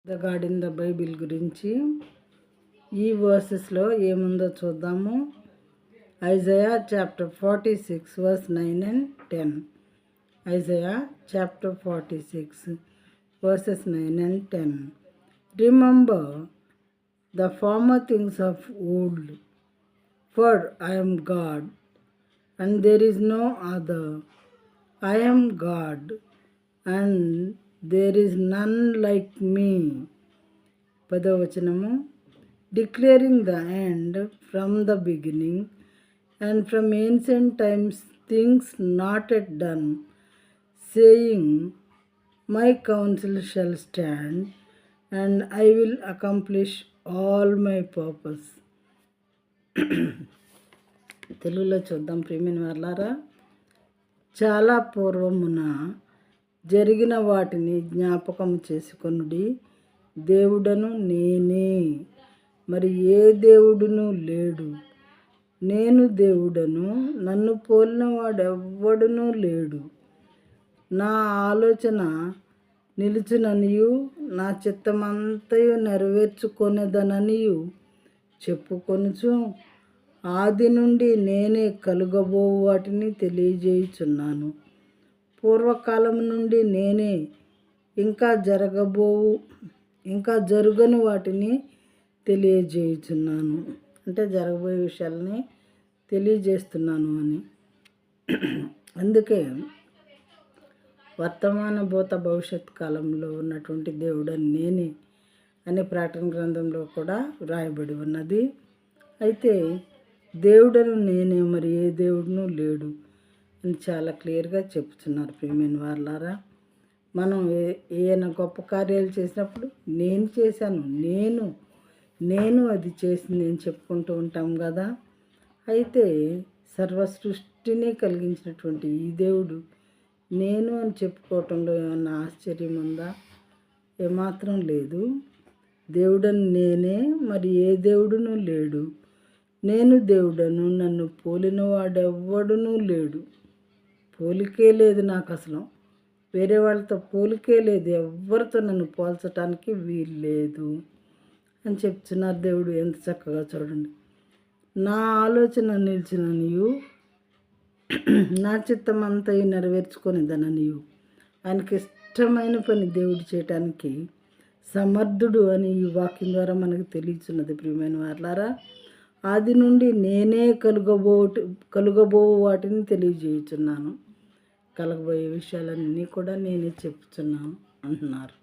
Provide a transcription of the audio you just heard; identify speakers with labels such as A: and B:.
A: The God in the Bible గురించి ఈ వర్సెస్లో ఏముందో చూద్దాము. Isaiah chapter 46 verse 9 and 10. Isaiah chapter 46 verses 9 and 10. Remember the former things of old, for I am God, and there is no other. I am God, and there is none like me. పదవచనము, declaring the end from the beginning, and from ancient times things not yet done, saying, my counsel shall stand, and I will accomplish all my purpose. తెలుగులో చూద్దాం ప్రియమైన వారలారా. చాలా పూర్వమున జరిగిన వాటిని జ్ఞాపకం చేసుకొనుడి, దేవుడను నేనే, మరి ఏ దేవుడును లేడు. నేను దేవుడను, నన్ను పోలిన వాడెవ్వడునూ లేడు. నా ఆలోచన నిలుచుననియు, నా చిత్తమంతయు నెరవేర్చుకొనేదననియు చెప్పుకొనుచు, ఆది నుండి నేనే కలుగబో వాటిని తెలియజేయుచున్నాను. పూర్వకాలం నుండి నేనే ఇంకా జరగని వాటిని తెలియజేయుచున్నాను. అంటే జరగబోయే విషయాలని తెలియజేస్తున్నాను అని. అందుకే వర్తమాన భూత భవిష్యత్ కాలంలో ఉన్నటువంటి దేవుడని నేనే అనే ప్రకటన గ్రంథంలో కూడా వ్రాయబడి ఉన్నది. అయితే దేవుడను నేనే, మరి ఏ దేవుడును లేడు అని చాలా క్లియర్గా చెప్తున్నారు ప్రియమైన వారలారా. మనం ఏమైనా గొప్ప కార్యాలు చేసినప్పుడు నేను చేశాను, నేను అది చేసింది అని చెప్పుకుంటూ ఉంటాం కదా. అయితే సర్వ సృష్టిని కలిగించినటువంటి ఈ దేవుడు నేను అని చెప్పుకోవటంలో ఏమన్నా ఆశ్చర్యం ఉందా? ఏమాత్రం లేదు. దేవుడని నేనే, మరి ఏ దేవుడును లేడు. నేను దేవుడను, నన్ను పోలిన వాడెవ్వడునూ లేడు. పోలికే లేదు నాకు, అసలు వేరే వాళ్ళతో పోలికే లేదు. ఎవరితో నన్ను పోల్చటానికి వీలు లేదు అని చెప్తున్నారు దేవుడు. ఎంత చక్కగా చూడండి. నా ఆలోచన నిలిచిననియు, నా చిత్తం అంతయు నెరవేర్చుకొనిదననియు. ఆయనకి ఇష్టమైన పని దేవుడు చేయటానికి సమర్థుడు అని ఈ వాక్యం ద్వారా మనకు తెలియచున్నది ప్రియమైన వారలారా. ఆది నుండి నేనే కలుగబో వాటిని తెలియజేయుచున్నాను. కలగబోయే విషయాలన్నీ కూడా నేనే చెప్తున్నాను అంటున్నారు.